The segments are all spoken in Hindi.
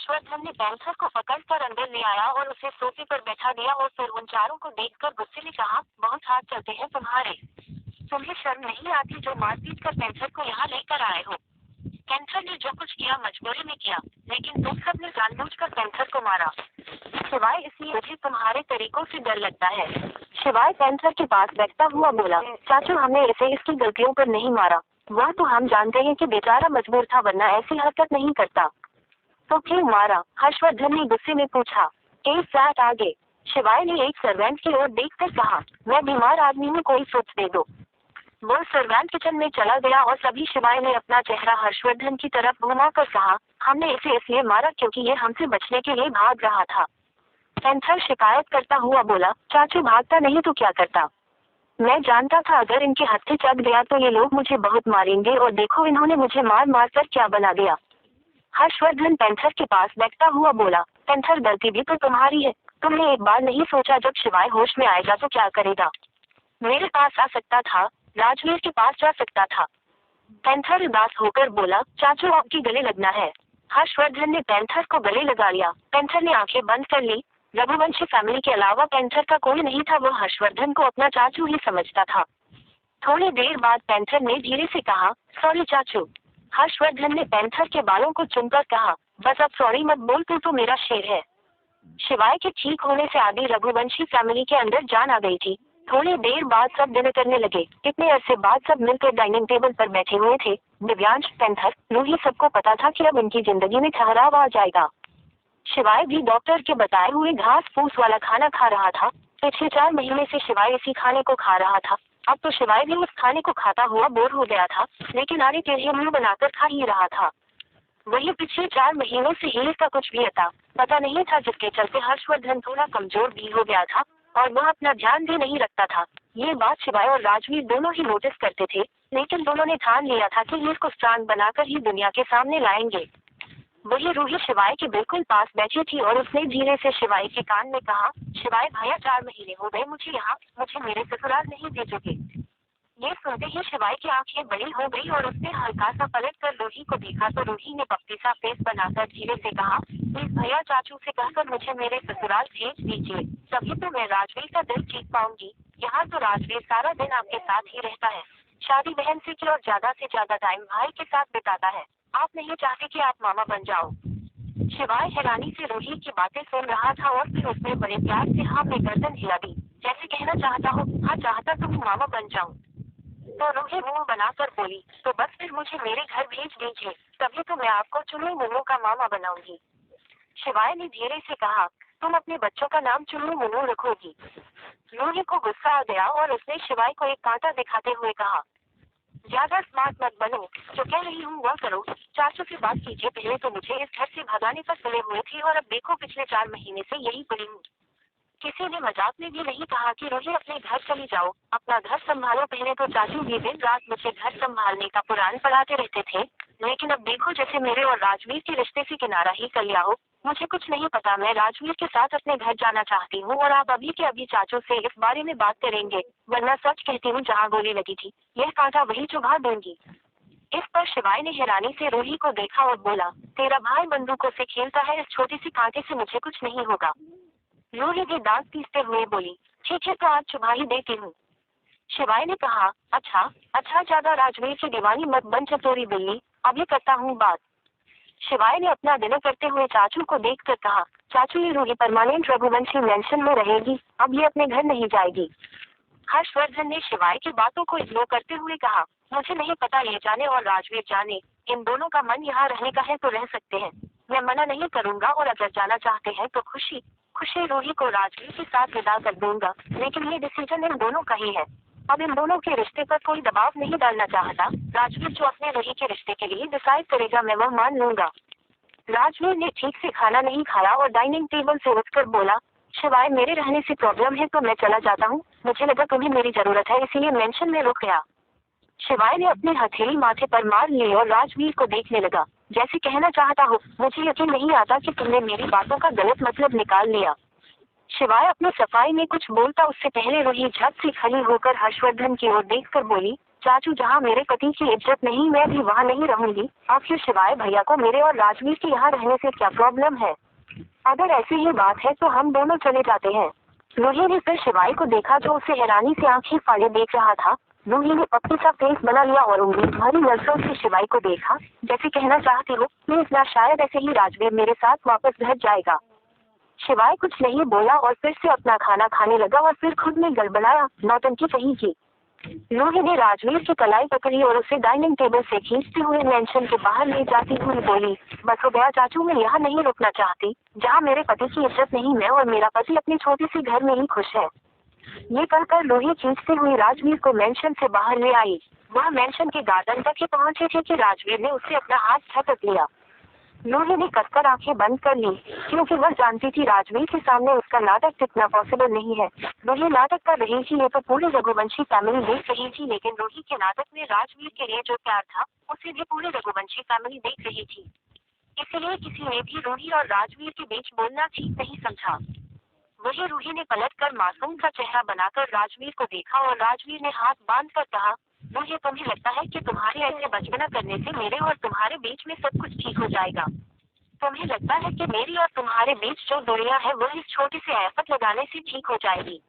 हर्षवर्धन ने पैंथर को पकड़कर अंदर ले आया और उसे सोफे पर बैठा दिया और फिर उन चारों को देखकर गुस्से में कहा, बहुत हाथ चलते हैं तुम्हारे। तुम्हें शर्म नहीं आती जो मारपीट कर पैंथर को यहाँ लेकर आए हो। पैंथर ने जो कुछ किया मजबूरी में किया, लेकिन तुम सब ने जानबूझकर पैंथर को मारा। शिवाय इसलिए मुझे तुम्हारे तरीकों से डर लगता है। शिवाय पैंथर के पास बैठता हुआ बोला, चाचू हमने इसे इसकी गलतियों पर नहीं मारा। वह तो हम जानते हैं कि बेचारा मजबूर था वरना ऐसी हरकत नहीं करता। तो क्यों मारा? हर्षवर्धन ने गुस्से में पूछा। एक फ्लैट आगे शिवाय ने एक सर्वेंट की ओर देखकर कहा, मैं बीमार आदमी हूँ, कोई सूप दे दो। वो सर्वेंट किचन में चला गया और सभी शिवाय ने अपना चेहरा हर्षवर्धन की तरफ घुमाकर कहा, हमने इसे इसलिए मारा क्योंकि ये हमसे बचने के लिए भाग रहा था। पैंथर शिकायत करता हुआ बोला, चाचू भागता नहीं तो क्या करता? मैं जानता था अगर इनके हत्थे चढ़ गया तो ये लोग मुझे बहुत मारेंगे और देखो इन्होंने मुझे मार मार कर क्या बना दिया। हर्षवर्धन पैंथर के पास बैठता हुआ बोला, पैंथर गलती भी तो तुम्हारी है। तुमने एक बार नहीं सोचा जब शिवाय होश में आएगा तो क्या करेगा? मेरे पास आ सकता था, राजवीर के पास जा सकता था। पैंथर उदास होकर बोला, चाचू आपकी गले लगना है। हर्षवर्धन ने पैंथर को गले लगा लिया। पैंथर ने आंखें बंद कर ली। रघुवंशी फैमिली के अलावा पैंथर का कोई नहीं था। वो हर्षवर्धन को अपना चाचू ही समझता था। थोड़ी देर बाद पैंथर ने धीरे से कहा, सॉरी चाचू। हर्षवर्धन ने पैंथर के बालों को चुमकर कहा, बस अब सॉरी मत बोल, तू तो मेरा शेर है। शिवाय के ठीक होने से आधी रघुवंशी फैमिली के अंदर जान आ गई थी। थोड़ी देर बाद सब डिनर करने लगे। इतने अरसे बाद सब मिलकर डाइनिंग टेबल पर बैठे हुए थे। दिव्यांश, पैंथर, रूही सबको पता था कि अब उनकी जिंदगी में ठहराव आ जाएगा। शिवाय भी डॉक्टर के बताए हुए घास फूस वाला खाना खा रहा था। पिछले 4 महीने से शिवाय इसी खाने को खा रहा था। अब तो शिवाय भी उस खाने को खाता हुआ बोर हो गया था, लेकिन आरे टेढ़े मुंह बनाकर खा ही रहा था। वही पिछले 4 महीनों से ही इसका कुछ भी पता नहीं था, जिसके चलते हर्षवर्धन थोड़ा कमजोर भी हो गया था और वह अपना ध्यान भी नहीं रखता था। ये बात शिवाय और राजवीर दोनों ही नोटिस करते थे, लेकिन दोनों ने ठान लिया था कि ये इसको स्ट्रांग बनाकर ही दुनिया के सामने लाएंगे। वही रूही शिवाय के बिल्कुल पास बैठी थी और उसने धीरे से शिवाय के कान में कहा, शिवाय भैया 4 महीने हो गए मुझे यहाँ, मुझे मेरे ससुराल नहीं भेजोगे? ये सुनते ही शिवाय की आंखें बड़ी हो गई और उसने हल्का सा पलट कर रूही को देखा तो रूही ने पप्पी सा फेस बनाकर धीरे से कहा, प्लीज भैया चाचू से कहकर मुझे मेरे ससुराल भेज दीजिए, तभी तो मैं राजवीर का दिल जीत पाऊंगी। यहाँ तो राजवीर सारा दिन आपके साथ ही रहता है, शादी बहन से की और ज्यादा से ज्यादा टाइम भाई के साथ बिताता है। आप नहीं चाहते कि आप मामा बन जाओ? शिवाय हैरानी से रूही की बातें सुन रहा था और फिर उसने बड़े प्यार से हाँ में गर्दन हिला दी, जैसे कहना चाहता हो, हाँ चाहता तो मामा बन जाऊं। तो रूही मुंह बनाकर बोली, तो बस फिर मुझे मेरे घर भेज दीजिए, तभी तो मैं आपको चुन्नू मुन्नू का मामा बनाऊंगी। शिवाय ने धीरे से कहा, तुम अपने बच्चों का नाम चुन्नू मुन्नू रखोगी? रूही को गुस्सा आ गया और उसने शिवाय को एक कांटा दिखाते हुए कहा, ज्यादा स्मार्ट मत बनो, जो कह रही हूँ वह करो। चाचू से बात कीजिए, पहले तो मुझे इस घर से भगाने पर तुले हुए थे और अब देखो पिछले 4 महीने से यही पड़ी हूँ। किसी ने मजाक में भी नहीं कहा कि रोजी अपने घर चली जाओ, अपना घर संभालो। पहले तो चाचू भी दिन रात मुझे घर संभालने का पुराण पढ़ाते रहते थे, लेकिन अब देखो जैसे मेरे और राजवीर के रिश्ते से किनारा ही कर लिया हो। मुझे कुछ नहीं पता, मैं राजवीर के साथ अपने घर जाना चाहती हूँ और आप अभी के अभी चाचू से इस बारे में बात करेंगे, वरना सच कहती हूँ जहाँ गोली लगी थी यह कांटा वही चुभा दूंगी। इस पर शिवाय ने हैरानी से रूही को देखा और बोला, तेरा भाई बंदूकों से खेलता है, इस छोटी सी कांटे से मुझे कुछ नहीं होगा। रूही भी दांत पीसते हुए बोली, ठीक है तो आज चुभा ही देती हूँ। शिवाय ने कहा, अच्छा ज्यादा राजवीर की दीवानी मत बन चतोरी बिल्ली, अभी करता हूँ बात। शिवाय ने अपना डिनर करते हुए चाचू को देखकर कहा, चाचू ये रूही परमानेंट रघुवंशी मेंशन में रहेगी, अब ये अपने घर नहीं जाएगी। हर्षवर्धन ने शिवाय की बातों को इग्नोर करते हुए कहा, मुझे नहीं पता, ये जाने और राजवीर जाने, इन दोनों का मन यहाँ रहने का है तो रह सकते हैं, मैं मना नहीं करूंगा और अगर जाना चाहते हैं तो खुशी रूही को राजवीर के साथ विदा कर दूंगा, लेकिन ये डिसीजन इन दोनों का ही है। अब इन दोनों के रिश्ते पर कोई दबाव नहीं डालना चाहता, राजवीर जो अपने रूही के रिश्ते के लिए डिसाइड करेगा मैं वह मान लूंगा। राजवीर ने ठीक से खाना नहीं खाया और डाइनिंग टेबल से उठकर बोला, शिवाय मेरे रहने से प्रॉब्लम है तो मैं चला जाता हूँ, मुझे लगा तुम्हें मेरी जरूरत है इसीलिए मेंशन में रुक गया। शिवाय ने अपनी हथेली माथे पर मार ली और राजवीर को देखने लगा, जैसे कहना चाहता हो, मुझे यकीन नहीं आता कि तुमने मेरी बातों का गलत मतलब निकाल लिया। शिवाय अपनी सफाई में कुछ बोलता उससे पहले रूही झट से खड़ी होकर हर्षवर्धन की ओर देखकर बोली, चाचू, जहाँ मेरे पति की इज्जत नहीं मैं भी वहाँ नहीं रहूंगी। आखिर शिवाय भैया को मेरे और राजवीर के यहाँ रहने से क्या प्रॉब्लम है? अगर ऐसी ही बात है तो हम दोनों चले जाते हैं। रूही ने फिर शिवाय को देखा जो उसे हैरानी से आंखें फाड़े देख रहा था। रूही ने पप्पी सा फेस बना लिया और उंगली भरी नजरों से शिवाय को देखा, जैसे कहना चाहती हो प्लीज ना, शायद ऐसे ही राजवीर मेरे साथ वापस घर जाएगा। शिवाय कुछ नहीं बोला और फिर से अपना खाना खाने लगा और फिर खुद में गड़बड़ाया, नौटंकी कहीं की। रूही ने राजवीर की कलाई पकड़ी और उसे डाइनिंग टेबल से खींचते हुए मेंशन के बाहर ले जाती हुई बोली, बस हो गया चाचू, मैं यहाँ नहीं रुकना चाहती। जहाँ मेरे पति की इज्जत नहीं मैं और मेरा पति अपने छोटे से घर में ही खुश है। ये कहकर रूही खींचते हुए राजवीर को मेंशन से बाहर ले आई। वह मेंशन के गार्डन तक ही पहुंचे थे कि राजवीर ने उससे अपना हाथ झपट लिया। रूही ने कसकर आंखें बंद कर ली, क्योंकि वह जानती थी राजवीर के सामने उसका नाटक टिकना पॉसिबल नहीं है। रूही नाटक कर रही थी, ये तो पूरी रघुवंशी फैमिली देख रही थी, लेकिन रूही के नाटक में राजवीर के लिए जो प्यार था उसे भी पूरी रघुवंशी फैमिली देख रही थी। इसलिए किसी ने भी रूही और राजवीर के बीच बोलना ठीक नहीं समझा। वही रूही ने पलटकर मासूम का चेहरा बनाकर राजवीर को देखा और राजवीर ने हाथ बांधकर कहा, रूही, तुम्हें लगता है कि तुम्हारे ऐसे बचपना करने से मेरे और तुम्हारे बीच में सब कुछ ठीक हो जाएगा? तुम्हें लगता है कि मेरी और तुम्हारे बीच जो दूरियां है वो इस छोटी सी आफत लगाने से ठीक हो जाएगी?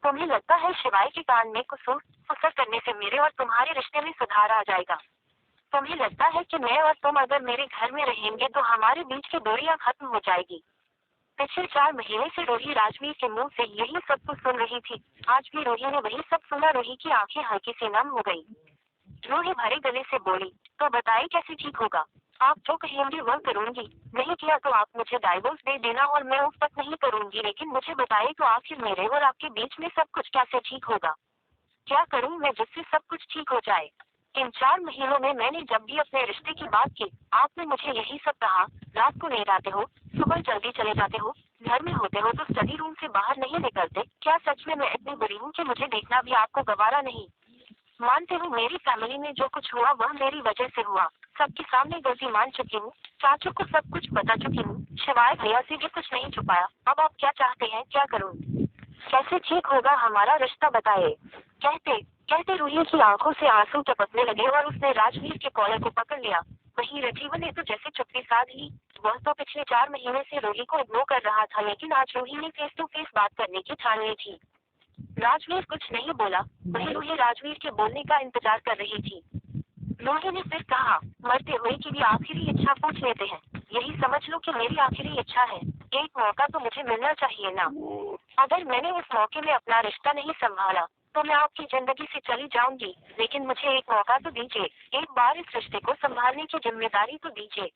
तुम्हें लगता है शिवाय के कान में कुसूर फुसर करने से मेरे और तुम्हारे रिश्ते में सुधार आ जाएगा? तुम्हें लगता है कि मैं और तुम अगर मेरे घर में रहेंगे तो हमारे बीच की दूरियां खत्म हो जाएगी? पिछले 4 महीने से रूही राजवीर के मुंह से यही सब कुछ सुन रही थी। आज भी रूही ने वही सब सुना। रूही की आंखें हल्की सी नम हो गई। रूही भरे गले से बोली, तो बताइए कैसे ठीक होगा? आप जो कहेंगे वह करूंगी। नहीं किया तो आप मुझे डाइवोर्स दे देना और मैं उस तक नहीं करूंगी, लेकिन मुझे बताइए तो आखिर मेरे और आपके बीच में सब कुछ कैसे ठीक होगा? क्या करूं मैं जिससे सब कुछ ठीक हो जाए? इन 4 महीनों में मैंने जब भी अपने रिश्ते की बात की, आपने मुझे यही सब कहा, रात को लेट आते हो, सुबह जल्दी चले जाते हो, घर में होते हो तो स्टडी रूम से बाहर नहीं निकलते। क्या सच में मैं इतनी बुरी हूँ कि मुझे देखना भी आपको गवारा नहीं? मानते हो मेरी फैमिली में जो कुछ हुआ वह मेरी वजह से हुआ। सबके सामने गलती मान चुकी हूँ, चाचू को सब कुछ बता चुकी हूँ, शिवाय भैया से भी कुछ नहीं छुपाया। अब आप क्या चाहते हैं, क्या करूँ? कैसे ठीक होगा हमारा रिश्ता, बताए? कहते कहते रूही की आंखों से आंसू टपकने लगे और उसने राजवीर के कॉलर को पकड़ लिया। वहीं रजीवन ने तो जैसे चुप्पी साध ली। वह तो पिछले 4 महीने से रूही को इग्नोर कर रहा था, लेकिन आज रूही ने फेस टू फेस बात करने की ठान ली थी। राजवीर कुछ नहीं बोला। वही रूही राजवीर के बोलने का इंतजार कर रही थी। रूही ने फिर कहा, मरते हुए की भी आखिरी इच्छा पूछ लेते हैं। यही समझ लो कि मेरी आखिरी इच्छा है। एक मौका तो मुझे मिलना चाहिए ना? अगर मैंने उस मौके में अपना रिश्ता नहीं संभाला तो मैं आपकी जिंदगी से चली जाऊंगी, लेकिन मुझे एक मौका तो दीजिए। एक बार इस रिश्ते को संभालने की जिम्मेदारी तो दीजिए।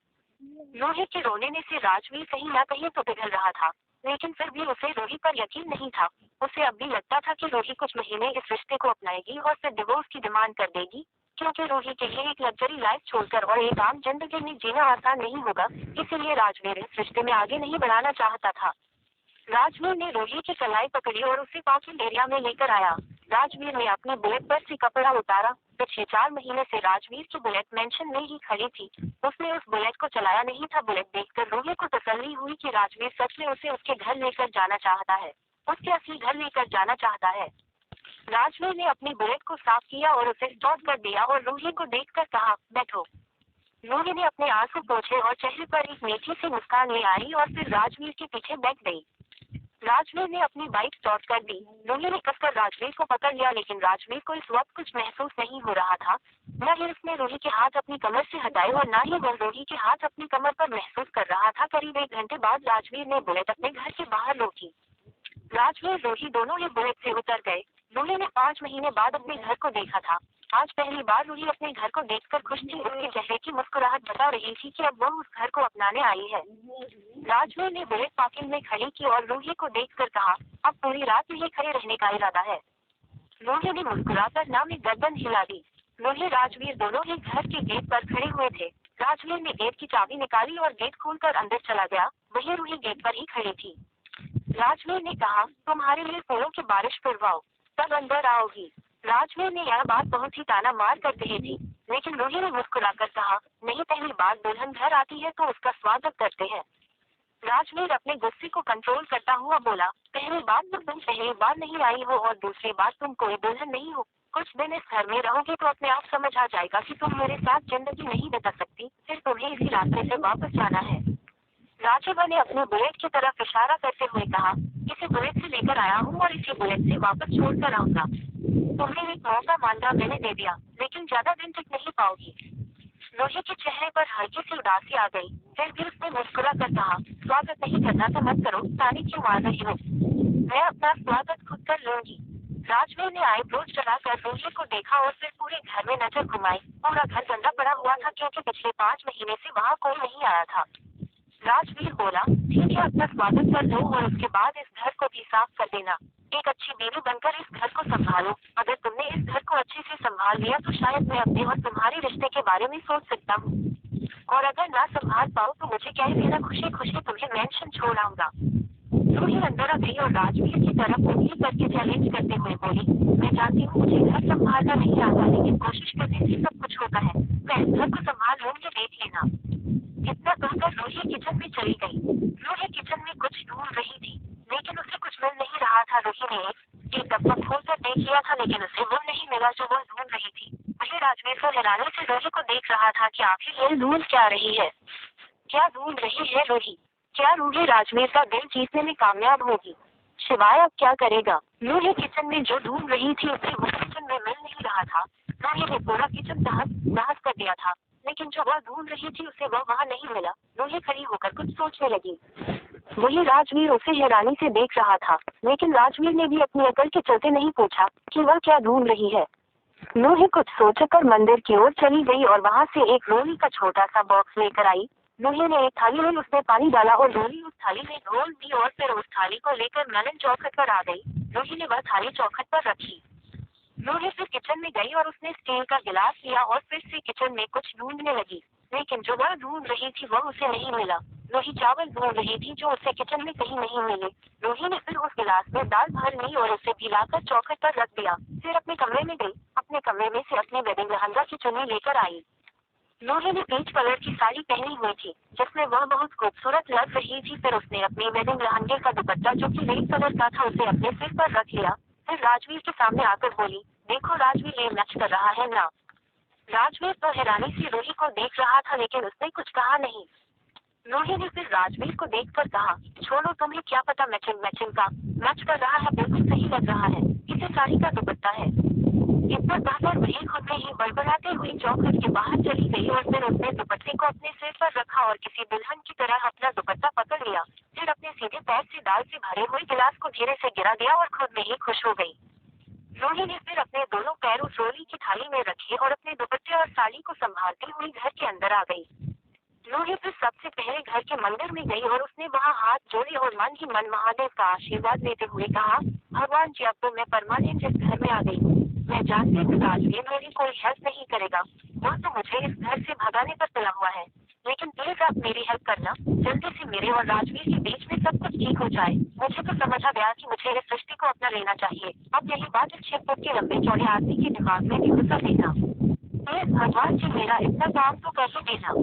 रूही के रोने से राजवीर कहीं ना कहीं तो पिघल रहा था, लेकिन फिर भी उसे रूही पर यकीन नहीं था। उसे अब भी लगता था कि रूही कुछ महीने इस रिश्ते को अपनाएगी और फिर डिवोर्स की डिमांड कर देगी, क्योंकि रूही के लिए एक लग्जरी लाइफ छोड़कर और एक आम जिंदगी में जीना आसान नहीं होगा। इसीलिए राजवीर इस रिश्ते में आगे नहीं बढ़ाना चाहता था। राजवीर ने रूही की कलाई पकड़ी और उसे पार्किंग एरिया में लेकर आया। राजवीर ने अपनी बुलेट पर से कपड़ा उतारा। पिछले 4 महीने से राजवीर की बुलेट मेंशन में ही खड़ी थी। उसने उस बुलेट को चलाया नहीं था। बुलेट देखकर रूही को तसल्ली हुई कि राजवीर सच में उसे उसके घर लेकर जाना चाहता है, उसके असली घर लेकर जाना चाहता है। राजवीर ने अपनी बुलेट को साफ किया और उसे स्टार्ट कर दिया और रूही को देखकर कहा, बैठो। रूही ने अपने आंसू पोंछे और चेहरे पर एक मीठी सी मुस्कान ले आई और फिर राजवीर के पीछे बैठ गई। राजवीर ने अपनी बाइक स्टार्ट कर दी। रूही ने कसकर राजवीर को पकड़ लिया, लेकिन राजवीर को इस वक्त कुछ महसूस नहीं हो रहा था। न ही उसने रूही के हाथ अपनी कमर से हटाए और न ही वह रूही के हाथ अपनी कमर पर महसूस कर रहा था। करीब 1 घंटे बाद राजवीर ने बुलेट अपने घर के बाहर रोकी। राजवीर रूही दोनों ही बुलेट से उतर गए। रूही ने 5 महीने बाद अपने घर को देखा था। आज पहली बार रूही अपने घर को देखकर खुश थी। उसके चेहरे की मुस्कुराहट बता रही थी कि अब वह उस घर को अपनाने आई है। राजवीर ने बुलेट पार्किंग में खड़ी की और रूही को देखकर कहा, अब पूरी रात यहीं खड़े रहने का इरादा है? रूही ने मुस्कुराकर ना में गर्दन हिला दी। रूही राजवीर दोनों ही घर के गेट पर खड़े हुए थे। राजवीर ने गेट की चाबी निकाली और गेट खोलकर अंदर चला गया। वही रूही गेट पर ही खड़ी थी। राजवीर ने कहा, तुम्हारे लिए फूलों की बारिश करवाओ, तब अंदर आओगी। राजवीर ने यह बात बहुत ही ताना मार कर कही थी, लेकिन रूही ने मुस्कुराकर कहा, नहीं, पहली बार दुल्हन घर आती है तो उसका स्वागत करते हैं। राजवीर अपने गुस्से को कंट्रोल करता हुआ बोला, पहली बार तो तुम पहली बार नहीं आई हो और दूसरी बार तुम कोई दुल्हन नहीं हो। कुछ दिन इस घर में रहोगे तो अपने आप समझ आ जाएगा कि तुम मेरे साथ जिंदगी नहीं बिता सकती, फिर तुम्हें इसी रास्ते से वापस जाना है। राजीव ने अपने बुलेट की तरफ इशारा करते हुए कहा, इसे बुलेट से लेकर आया हूँ और इसी बुलेट से वापस छोड़कर आऊंगा। तुम्हें एक मौका मांगा, मैंने दे दिया, लेकिन ज्यादा दिन तक नहीं पाओगी। रोही के चेहरे पर हल्की सी उदासी आ गई, फिर भी उसने मुस्कुरा कर कहा, स्वागत नहीं करना तो मत करो, ताली क्यों मार रही हो? मैं अपना स्वागत खुद कर लूंगी। राजवीर ने आईब्रोज चढ़ाकर रोही को देखा और फिर पूरे घर में नजर घुमाई। पूरा घर गंदा पड़ा हुआ था क्योंकि पिछले 5 महीने से वहाँ कोई नहीं आया था। राजवीर बोला, ठीक है, अपना स्वागत कर लो और उसके बाद इस घर को भी साफ कर देना। एक अच्छी बीवी बनकर इस घर को संभालो। अगर तुमने इस घर को अच्छे से संभाल लिया तो शायद मैं अपने और तुम्हारे रिश्ते के बारे में सोच सकता हूँ, और अगर ना संभाल पाओ तो मुझे कह देना, खुशी खुशी तुम्हें मेंशन छोड़ आऊंगा। रोही अंदर आ गई और राजवीर की तरफ उंगली करके चैलेंज करते हुए बोली, मैं जानती हूँ मुझे घर संभालना नहीं आता, लेकिन कोशिश करने से सब कुछ होता है। मैं इस घर को संभाल लूंगी, देख लेना। इतना कहकर रोही किचन में चली गई। रोही किचन में कुछ ढूंढ रही थी, लेकिन उसे कुछ मिल नहीं रहा था। रोही ने एक डब्बा खोलकर देख लिया था, लेकिन उसे वो नहीं मिला जो वह ढूंढ रही थी। वही राजवीर को हैरानी से रोही को देख रहा था कि आखिर ये ढूंढ क्या रही है। क्या ढूंढ रही है रोही? क्या रोही राजवीर का दिल जीतने में कामयाब होगी? शिवाय अब क्या करेगा? रोही किचन में जो ढूंढ रही थी उसे वो किचन में मिल नहीं रहा था। रोही ने पूरा किचन तहस कर दिया था, लेकिन जो वह ढूंढ रही थी उसे वह वहाँ नहीं मिला। रोही खड़ी होकर कुछ सोचने लगी। वही राजवीर उसे हैरानी से देख रहा था, लेकिन राजवीर ने भी अपनी अकल के चलते नहीं पूछा कि वह क्या ढूंढ रही है। रोही कुछ सोचकर मंदिर की ओर चली गई और वहाँ से एक रोली का छोटा सा बॉक्स लेकर आई। रोही ने एक थाली में उसमें पानी डाला और रोही उस थाली में घोल दी और फिर उस थाली को लेकर मेलन चौखट पर आ गई। रोही ने वह थाली चौखट पर रखी। रोही फिर किचन में गई और उसने स्टील का गिलास लिया और फिर से किचन में कुछ ढूंढने लगी, लेकिन जो वह ढूंढ रही थी वह उसे नहीं मिला। रोही चावल ढूंढ रही थी जो उसे किचन में कहीं नहीं मिले। रोही ने फिर उस गिलास में दाल भर ली और उसे पिलाकर चौखट पर रख दिया। फिर अपने कमरे में गई। अपने कमरे में से अपने वेडिंग लहंगा की चुन्नी लेकर आई। रोही ने पीच कलर की साड़ी पहनी हुई थी, जिसमें वह बहुत खूबसूरत लग रही थी। फिर उसने अपने वेडिंग लहंगे का दुपट्टा जो कि रेड कलर का था उसे अपने सिर पर रख लिया। फिर राजवीर के सामने आकर बोली, देखो राजवीर, ये मैच कर रहा है ना? राजवीर तो हैरानी से रोही को देख रहा था, लेकिन उसने कुछ कहा नहीं। रोही ने फिर राजवीर को देखकर कहा, छोड़ो, तुम्हें क्या पता मैचिंग का? मैच कर रहा है, बिल्कुल सही लग रहा है, इसे साड़ी का दुपट्टा है। इतना कहकर वही खुद में ही बड़बड़ाते हुए चौखट के बाहर चली गई और फिर उसने दुपट्टे को अपने सिर पर रखा और किसी दुल्हन की तरह अपना दुपट्टा पकड़ लिया। फिर अपने सीधे पैर से दाल से भरे हुए गिलास को धीरे से गिरा दिया और खुद में ही खुश हो गई। रोही ने फिर अपने दोनों पैर उस रोली की थाली में रखे और अपने दुपट्टे और साड़ी को संभालते हुए घर के अंदर आ गई। रोही फिर सबसे पहले घर के मंदिर में गई और उसने वहाँ हाथ जोड़े और मन ही मन महादेव का आशीर्वाद लेते हुए कहा, भगवान जी, अब तो मैं परमानेंट इस घर में आ गई हूँ। मैं जानती हूँ राजवीर मेरी कोई हेल्प नहीं करेगा, वो तो मुझे इस घर से भगाने पर तुला हुआ है, लेकिन प्लीज आप मेरी हेल्प करना, जल्दी से मेरे और राजवीर के बीच में सब कुछ ठीक हो जाए। मुझे तो समझ आ गया कि मुझे इस सृष्टि को अपना लेना चाहिए। अब यही बात इस 6 फुट के लंबे चौड़े आदमी के दिमाग में भी घुसा देना। प्लीज भगवान जी, मेरा इतना काम तो कर ही देना।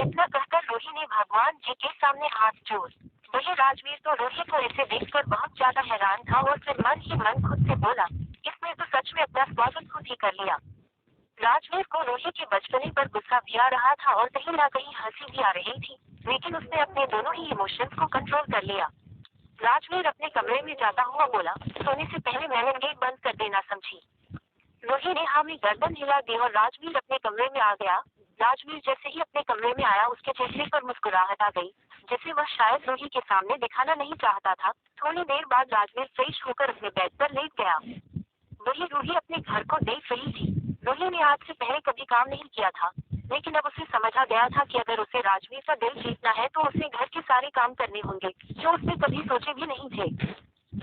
इतना कहकर रोही ने भगवान जी के सामने हाथ जोड़। वही राजवीर तो रोही को ऐसे देखकर बहुत ज्यादा हैरान था और फिर मन ही मन खुद से बोला, इसने तो सच में अपना स्वागत खुद ही कर लिया। राजवीर को रोही के बचपने पर गुस्सा भी आ रहा था और कहीं ना कहीं हंसी भी आ रही थी, लेकिन उसने अपने दोनों ही इमोशंस को कंट्रोल कर लिया। राजवीर अपने कमरे में जाता हुआ बोला, सोने से पहले मैंने गेट बंद कर देना, समझी? रोही ने हाँ में गर्दन हिला दी और राजवीर अपने कमरे में आ गया। राजवीर जैसे ही अपने कमरे में आया उसके चेहरे पर मुस्कुराहट आ गई, जिसे वह शायद रोही के सामने दिखाना नहीं चाहता था। थोड़ी देर बाद राजवीर फ्रेश होकर अपने बेड पर लेट गया। वही रोही अपने घर को देख रही थी। रोही ने आज से पहले कभी काम नहीं किया था, लेकिन अब उसे समझ आ गया था कि अगर उसे राजवीर का दिल जीतना है तो उसे घर के सारे काम करने होंगे जो उसने कभी सोचे भी नहीं थे।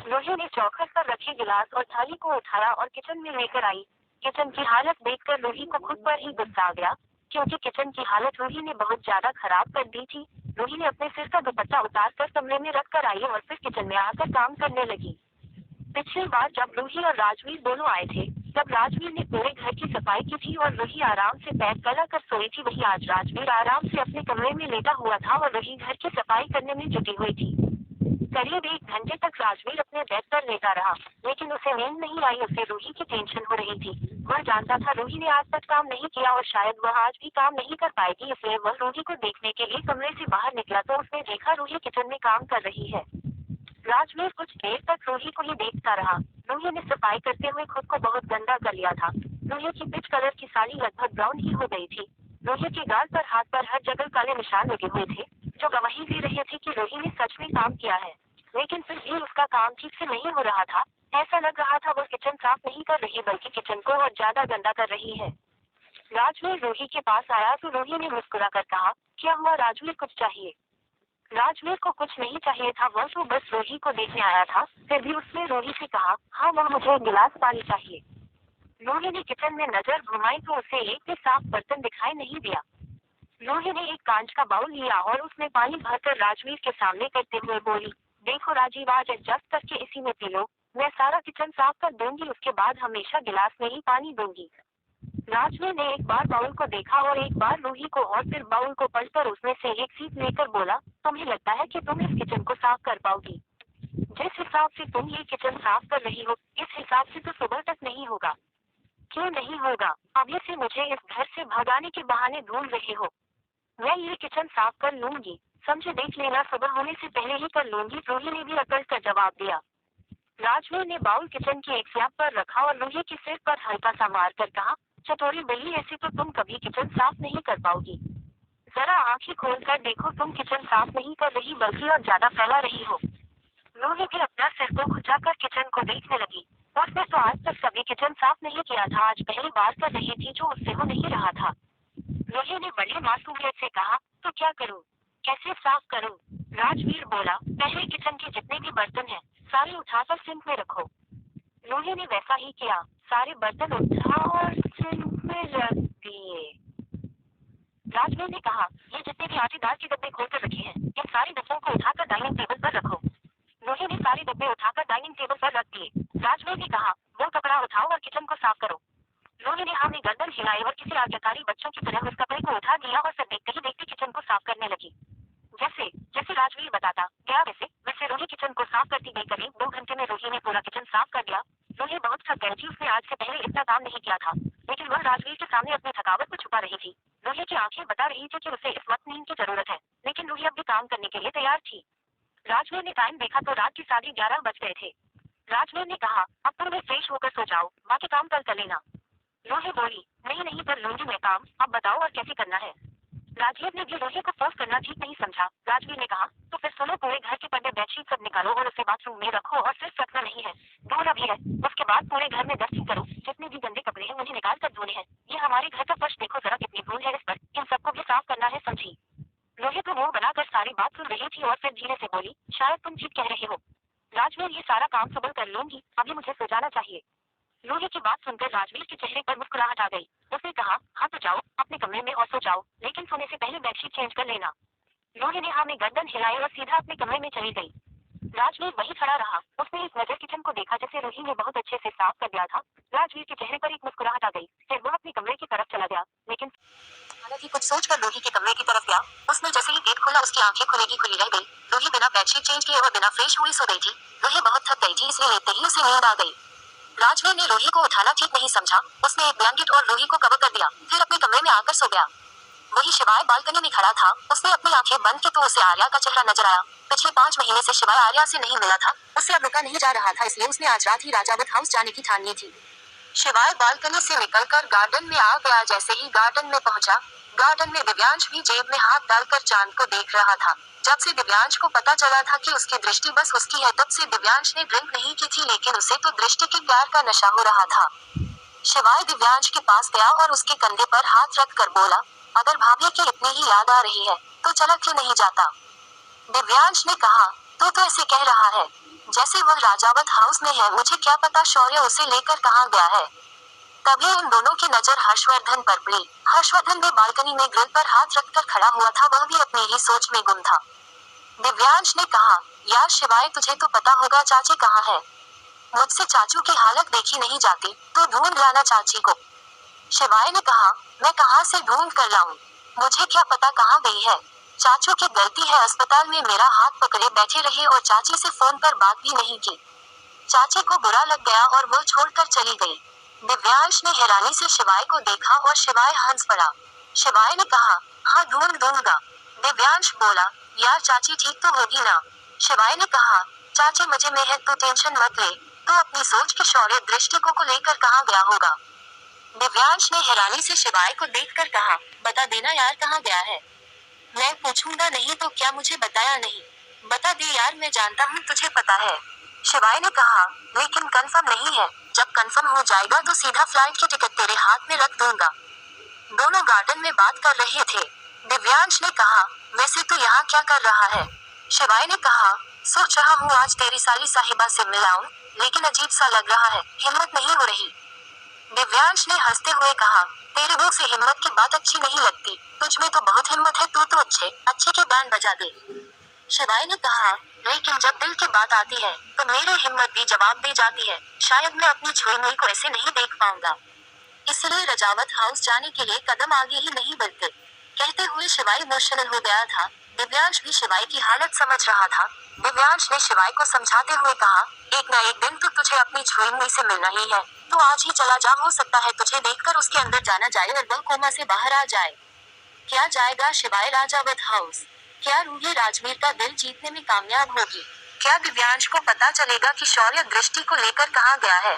रोही ने चौखट पर रखे गिलास और थाली को उठाया और किचन में लेकर आई। किचन की हालत देखकर रोही को खुद पर ही गुस्सा आ गया, क्योंकि किचन की हालत रोही ने बहुत ज्यादा खराब कर दी थी। रोही ने अपने सिर का दुपट्टा उतार कर कमरे में रख कर आई और फिर किचन में आकर काम करने लगी। पिछली बार जब रोही और राजवीर दोनों आए थे, तब राजवीर ने पूरे घर की सफाई की थी और रोही आराम से पैर फैला कर सोई थी। वही आज राजवीर आराम से अपने कमरे में लेटा हुआ था और रोही घर की सफाई करने में जुटी हुई थी। करीब 1 घंटे तक राजवीर अपने बेड पर लेटा रहा, लेकिन उसे नींद नहीं आई। उसे रूही की टेंशन हो रही थी। वह जानता था रूही ने आज तक काम नहीं किया और शायद वह आज भी काम नहीं कर पाएगी, इसलिए वह रूही को देखने के लिए कमरे से बाहर निकला तो उसने देखा रूही किचन में काम कर रही है। राजवीर कुछ देर तक रूही को ही देखता रहा। रूही ने सफाई करते हुए खुद को बहुत गंदा कर लिया था। रूही की पिच कलर की साड़ी लगभग ब्राउन ही हो गई थी। रूही के गाल पर, हाथ पर हर जगह काले निशान लगे हुए थे, जो गवाही दे रहे थे कि रूही ने सच में काम किया है। लेकिन फिर भी उसका काम ठीक से नहीं हो रहा था। ऐसा लग रहा था वह किचन साफ नहीं कर रही बल्कि किचन को और ज्यादा गंदा कर रही है। राजवीर रूही के पास आया तो रूही ने मुस्कुराकर कहा, क्या हुआ राजवीर, कुछ चाहिए? राजवीर को कुछ नहीं चाहिए था, वह तो बस रूही को देखने आया था। फिर भी उसने रूही से कहा, हाँ वह मुझे एक गिलास पानी चाहिए। रूही ने किचन में नजर घुमाई तो उसे एक भी साफ बर्तन दिखाई नहीं दिया। रूही ने एक कांच का बाउल लिया और उसमें पानी भरकर राजवीर के सामने करते हुए बोली, देखो राजीव, आज एडजस्ट करके इसी में पी लो। मैं सारा किचन साफ कर दूंगी, उसके बाद हमेशा गिलास में ही पानी दूंगी। राजवीर ने एक बार बाउल को देखा और एक बार रूही को और फिर बाउल को पलटकर उसमें से एक सीप लेकर बोला, तुम्हें लगता है कि तुम इस किचन को साफ कर पाओगी? जिस हिसाब से तुम ये किचन साफ कर रही हो, इस हिसाब से तो सुबह तक नहीं होगा। क्यों नहीं होगा? अभी से मुझे इस घर से भगाने के बहाने ढूंढ रहे हो। मैं ये किचन साफ कर लूंगी, समझे, देख लेना, सुबह होने से पहले ही कर लूंगी, रूही ने भी अकड़ कर जवाब दिया। राजवीर ने बाउल किचन की एक स्लैब पर रखा और रूही के सिर पर हल्का सा मार कर कहा, चटोरी बिल्ली, ऐसे तो तुम कभी किचन साफ नहीं कर पाओगी। जरा आंखें खोलकर देखो, तुम किचन साफ नहीं कर रही बल्कि और ज्यादा फैला रही हो। रूही भी अपना सिर को खुजाकर किचन को देखने लगी। उसने तो आज तक कभी किचन साफ नहीं किया था, आज पहली बार कर रही थी जो उससे हो नहीं रहा था। रूही ने बड़े मासूमियत से कहा, तो क्या करूं? कैसे साफ करूं? राजवीर बोला, पहले किचन के जितने भी बर्तन हैं, सारे उठाकर सिंक में रखो। रूही ने वैसा ही किया, सारे बर्तन उठा और सिंक में रख दिए। राजवीर ने कहा, ये जितने भी आटेदार के डब्बे खोलकर रखे हैं, इन सारे डब्बों को उठाकर डाइनिंग टेबल पर रखो। रूही ने सारे डब्बे उठाकर डाइनिंग टेबल पर रख दिए। राजवीर ने कहा, वो कपड़ा उठाओ और किचन को साफ करो। रूही ने हाँ में गर्दन हिलाई और किसी आज्ञाकारी बच्चों की तरह उस कपड़े को उठा दिया और सब देखते ही देखते किचन को साफ करने लगी। जैसे जैसे राजवीर बताता गया वैसे रूही किचन को साफ करती गई। करीब 2 घंटे में रूही ने पूरा किचन साफ कर दिया। रूही बहुत थक गई थी, उसने आज से पहले इतना काम नहीं किया था, लेकिन वह राजवीर के सामने अपनी थकावट को छुपा रही थी। रूही की आंखें बता रही थी कि उसे इस वक्त नींद की जरूरत है, लेकिन रूही अब भी काम करने के लिए तैयार थी। राजवीर ने टाइम देखा तो रात के 11:30 बज गए थे। राजवीर ने कहा, अब तुम भी फ्रेश होकर सो जाओ, बाकी काम कल कर लेना। रूही बोली, नहीं नहीं, कर लूंगी मैं काम, अब बताओ और कैसे करना है। राजवीर ने भी रूही को फोर्स करना ठीक नहीं समझा। राजवीर ने कहा, तो फिर सुनो, पूरे घर के पर्दे बेडशीट सब निकालो और उसे बाथरूम में रखो, और सिर्फ रखना नहीं है, धोना भी है। उसके बाद पूरे घर में डस्टिंग करो, जितने भी गंदे कपड़े हैं उन्हें निकाल कर धोने हैं। ये हमारे घर का फर्श देखो जरा, कितनी धूल है इस पर, इन सबको भी साफ करना है, समझी? रूही तो मुंह बनाकर सारी बात सुन रही थी और फिर धीरे से बोली, शायद तुम ठीक कह रहे हो राजवीर, ये सारा काम सुबह कर लूंगी, अभी मुझे सो जाना चाहिए। रूही की बात सुनकर राजवीर के चेहरे पर मुस्कुराहट आ गई। उसने कहा, हाँ तो जाओ अपने कमरे में और सो जाओ, लेकिन सोने से पहले बेडशीट चेंज कर लेना। रूही ने हाँ में गर्दन हिलाई और सीधा अपने कमरे में चली गई। राजवीर वहीं खड़ा रहा। उसने एक नजर किचन को देखा जैसे रूही ने बहुत अच्छे से साफ कर दिया था। राजवीर के चेहरे पर एक मुस्कुराहट आ गई। फिर वह अपने कमरे की तरफ चला गया, लेकिन हालांकि कुछ सोचकर रूही के कमरे की तरफ गया। उसने जैसे ही गेट खोला उसकी आंखें खुली रह गई। रूही बिना बेडशीट चेंज किए और बिना फ्रेश हुई सो गई थी। रूही बहुत थक गई थी, इसलिए लेटते ही उसे नींद आ गई। राजवीर ने रूही को उठाना ठीक नहीं समझा। उसने एक ब्लैंकेट और रूही को कवर कर दिया, फिर अपने कमरे में आकर सो गया। वही शिवाय बालकनी में खड़ा था। उसने अपनी आंखें बंद की तो उसे आर्या का चेहरा नजर आया। पिछले 5 महीने से शिवाय आर्या से नहीं मिला था। उससे अब रुका नहीं जा रहा था, इसलिए उसने आज रात ही राजावत हाउस जाने की ठान ली थी। शिवाय बालकनी से निकलकर गार्डन में आ गया। जैसे ही गार्डन में पहुंचा, गार्डन में दिव्यांश भी जेब में हाथ डालकर चांद को देख रहा था। जब से दिव्यांश को पता चला था कि उसकी दृष्टि बस उसकी है, तब से दिव्यांश ने ड्रिंक नहीं की थी, लेकिन उसे तो दृष्टि के प्यार का नशा हो रहा था। शिवाय दिव्यांश के पास गया और उसके कंधे पर हाथ रख कर बोला, अगर भाभी की इतनी ही याद आ रही है तो चला क्यों नहीं जाता? दिव्यांश ने कहा, तू तो ऐसे कह रहा है जैसे वह राजावत हाउस में है, मुझे क्या पता शौर्य उसे लेकर कहाँ गया है। तभी उन दोनों की नजर हर्षवर्धन पर पड़ी। हर्षवर्धन भी बालकनी में ग्रिल पर हाथ रखकर खड़ा हुआ था, वह भी अपनी ही सोच में गुम था। दिव्यांश ने कहा, यार शिवाय, तुझे तो पता होगा चाची कहाँ है। मुझसे चाचू की हालत देखी नहीं जाती, तो ढूंढ लाना चाची को। शिवाय ने कहा, मैं कहाँ से ढूंढ कर लाऊं, मुझे क्या पता कहाँ गई है। चाचू की गलती है, अस्पताल में मेरा हाथ पकड़े बैठे रहे और चाची से फोन पर बात भी नहीं की। चाची को बुरा लग गया और वो छोड़कर चली गई। दिव्यांश ने हैरानी से शिवाय को देखा और शिवाय हंस पड़ा। शिवाय ने कहा, हाँ ढूंढ दूंगा। दिव्यांश बोला, यार चाची ठीक तो होगी ना? शिवाय ने कहा, चाची मजे में है, तू टेंशन मत ले। तू अपनी सोच के शौर्य दृष्टि को लेकर कहाँ गया होगा? दिव्यांश ने हैरानी से शिवाय को देखकर कहा, बता देना यार कहाँ गया है। मैं पूछूंगा नहीं तो क्या, मुझे बताया नहीं? बता दे यार, मैं जानता हूँ तुझे पता है। शिवाय ने कहा, लेकिन कंफर्म नहीं है। जब कंफर्म हो जाएगा तो सीधा फ्लाइट की टिकट तेरे हाथ में रख दूंगा। दोनों गार्डन में बात कर रहे थे। दिव्यांश ने कहा, वैसे तू यहाँ क्या कर रहा है? शिवाय ने कहा, सोच रहा हूँ आज तेरी साली साहिबा से मिलाऊं, लेकिन अजीब सा लग रहा है, हिम्मत नहीं हो रही। दिव्यांश ने हंसते हुए कहा, तेरे मुंह से हिम्मत की बात अच्छी नहीं लगती। तुझ में तो बहुत हिम्मत है, तू तो अच्छे के बैंड बजा दे। शिवाय ने कहा, लेकिन जब दिल की बात आती है तो मेरी हिम्मत भी जवाब दे जाती है। शायद मैं अपनी छुई को ऐसे नहीं देख पाऊंगा, इसलिए रजावत हाउस जाने के लिए कदम आगे ही नहीं बढ़ते। कहते हुए शिवाय इमोशनल हो गया था। दिव्यांश भी शिवाय की हालत समझ रहा था। दिव्यांश ने शिवाय को समझाते हुए कहा, एक ना एक दिन तो तुझे अपनी छुई से मिलना ही है। तू आज ही चला जा, हो सकता है तुझे देखकर उसके अंदर जाना जाए और वह कोमा से बाहर आ जाए। क्या जाएगा शिवाय राजावत हाउस? क्या रूही राजवीर का दिल जीतने में कामयाब होगी? क्या दिव्यांश को पता चलेगा कि शौर्य दृष्टि को लेकर कहाँ गया है?